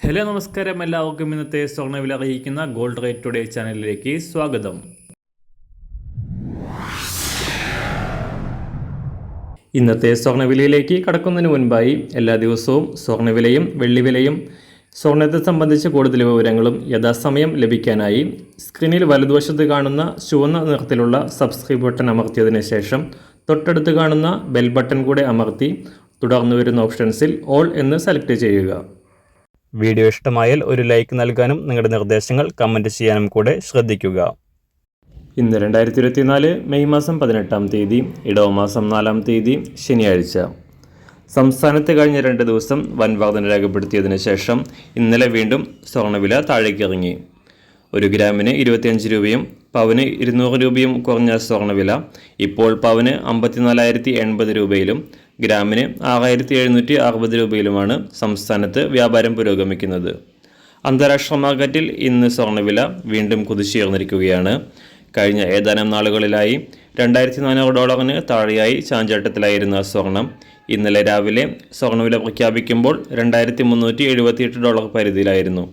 Hello നമസ്കാരം, എല്ലാവർക്കും ഇന്നത്തെ സ്വർണ്ണവില അറിയിക്കുന്ന ഗോൾഡ് റേറ്റ് ടുഡേ ചാനലിലേക്ക് സ്വാഗതം. ഇന്നത്തെ സ്വർണ്ണവിലയിലേക്ക് കടക്കുന്നതിന് മുൻപായി എല്ലാ ദിവസവും സ്വർണ്ണവിലയും വെള്ളിവിലയും സ്വർണ്ണത്തെ സംബന്ധിച്ച കൂടുതൽ വിവരങ്ങളും യഥാസമയം ലഭിക്കാനായി സ്ക്രീനിൽ വലതുവശത്ത് കാണുന്ന ചുവന്ന നിറത്തിലുള്ള സബ്സ്ക്രൈബ് ബട്ടൺ അമർത്തിയതിനു ശേഷം തൊട്ടടുത്ത് കാണുന്ന ബെൽ ബട്ടൺ കൂടെ അമർത്തി തുടർന്ന് വരുന്ന ഓപ്ഷൻസിൽ ഓൾ എന്ന് സെലക്ട് ചെയ്യുക. വീഡിയോ ഇഷ്ടമായാൽ ഒരു ലൈക്ക് നൽകാനും നിങ്ങളുടെ നിർദ്ദേശങ്ങൾ കമൻറ്റ് ചെയ്യാനും കൂടെ ശ്രദ്ധിക്കുക. ഇന്ന് 2024 മെയ് മാസം 18 തീയതി ഇടവമാസം 4 തീയതി ശനിയാഴ്ച. സംസ്ഥാനത്ത് കഴിഞ്ഞ 2 ദിവസം വൻ വർധന രേഖപ്പെടുത്തിയതിനു ശേഷം ഇന്നലെ വീണ്ടും സ്വർണ്ണവില താഴേക്കിറങ്ങി. 1 ഗ്രാമിന് 25 രൂപയും പവന് 200 രൂപയും കുറഞ്ഞ സ്വർണ്ണവില ഇപ്പോൾ പവന് 54,080 രൂപയിലും ഗ്രാമിന് 6,760 രൂപയിലുമാണ് സംസ്ഥാനത്ത് വ്യാപാരം പുരോഗമിക്കുന്നത്. അന്താരാഷ്ട്ര മാർക്കറ്റിൽ ഇന്ന് സ്വർണ്ണവില വീണ്ടും കുതിച്ചുയർന്നിരിക്കുകയാണ്. കഴിഞ്ഞ ഏതാനും നാളുകളിലായി $2,400 താഴെയായി ചാഞ്ചാട്ടത്തിലായിരുന്ന സ്വർണം ഇന്നലെ രാവിലെ സ്വർണ്ണവില പ്രഖ്യാപിക്കുമ്പോൾ $2,378 പരിധിയിലായിരുന്നു.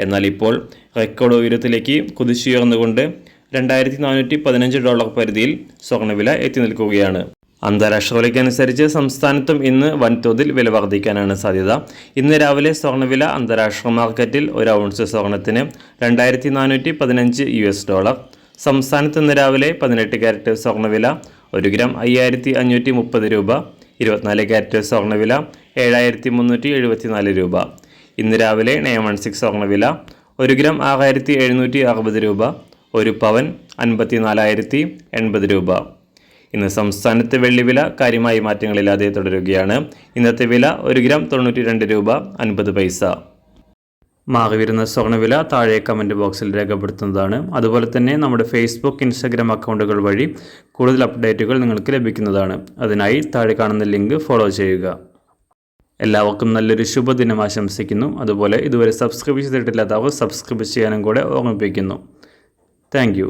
എന്നാൽ ഇപ്പോൾ റെക്കോർഡ് ഉയരത്തിലേക്ക് കുതിച്ചുയർന്നുകൊണ്ട് $2,415 പരിധിയിൽ സ്വർണ്ണവില എത്തി നിൽക്കുകയാണ്. അന്താരാഷ്ട്ര വിലയ്ക്കനുസരിച്ച് സംസ്ഥാനത്തും ഇന്ന് വൻതോതിൽ വില വർദ്ധിക്കാനാണ് സാധ്യത. ഇന്ന് രാവിലെ സ്വർണ്ണവില അന്താരാഷ്ട്ര മാർക്കറ്റിൽ 1 ഔൺസ് സ്വർണത്തിന് $2,415. സംസ്ഥാനത്ത് ഇന്ന് രാവിലെ 18 ക്യാരറ്റ് സ്വർണ്ണവില 1 ഗ്രാം 5,530 രൂപ, 24 ക്യാരറ്റ് സ്വർണ്ണവില 7,374 രൂപ. ഇന്ന് രാവിലെ 916 സ്വർണ്ണവില 1 ഗ്രാം 6,760 രൂപ, 1 പവൻ 54,080 രൂപ. ഇന്ന് സംസ്ഥാനത്ത് വെള്ളിവില കാര്യമായി മാറ്റങ്ങളില്ലാതെ തുടരുകയാണ്. ഇന്നത്തെ വില 1 ഗ്രാം 92 രൂപ 50 പൈസ. മാറിവരുന്ന സ്വർണ്ണവില താഴെ കമൻറ്റ് ബോക്സിൽ രേഖപ്പെടുത്തുന്നതാണ്. അതുപോലെ തന്നെ നമ്മുടെ ഫേസ്ബുക്ക്, ഇൻസ്റ്റാഗ്രാം അക്കൗണ്ടുകൾ വഴി കൂടുതൽ അപ്ഡേറ്റുകൾ നിങ്ങൾക്ക് ലഭിക്കുന്നതാണ്. അതിനായി താഴെ കാണുന്ന ലിങ്ക് ഫോളോ ചെയ്യുക. എല്ലാവർക്കും നല്ലൊരു ശുഭദിനം ആശംസിക്കുന്നു. അതുപോലെ ഇതുവരെ സബ്സ്ക്രൈബ് ചെയ്തിട്ടില്ലാത്തവർ സബ്സ്ക്രൈബ് ചെയ്യാനും കൂടെ ഓർമ്മിപ്പിക്കുന്നു. Thank you.